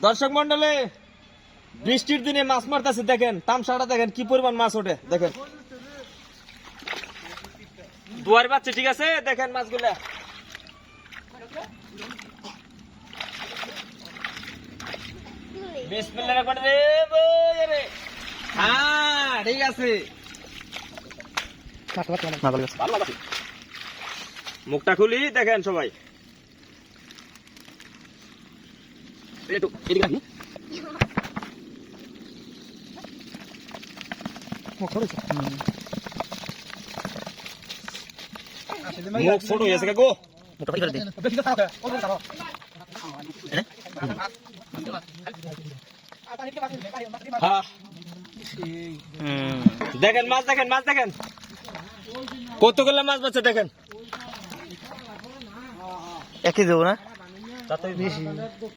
দর্শক মন্ডলী, বৃষ্টির দিনে মাছ মারতেছে, দেখেন তামসাটা দেখেন কি পরিমাণ মাছ ওঠে, দেখেন দুয়ার বাচ্চা, ঠিক আছে, দেখেন মাছগুলা বিসমিল্লাহ রাখবেন রে রে। হ্যাঁ ঠিক আছে, মুখটা খুলি দেখেন সবাই। মুখ ছোট হয়েছে গো, দেখেন মাছ, দেখেন মাছ, দেখেন কতগুলো মাছ বাচ্চা, দেখেন একই দেবো না তাতে বেশি।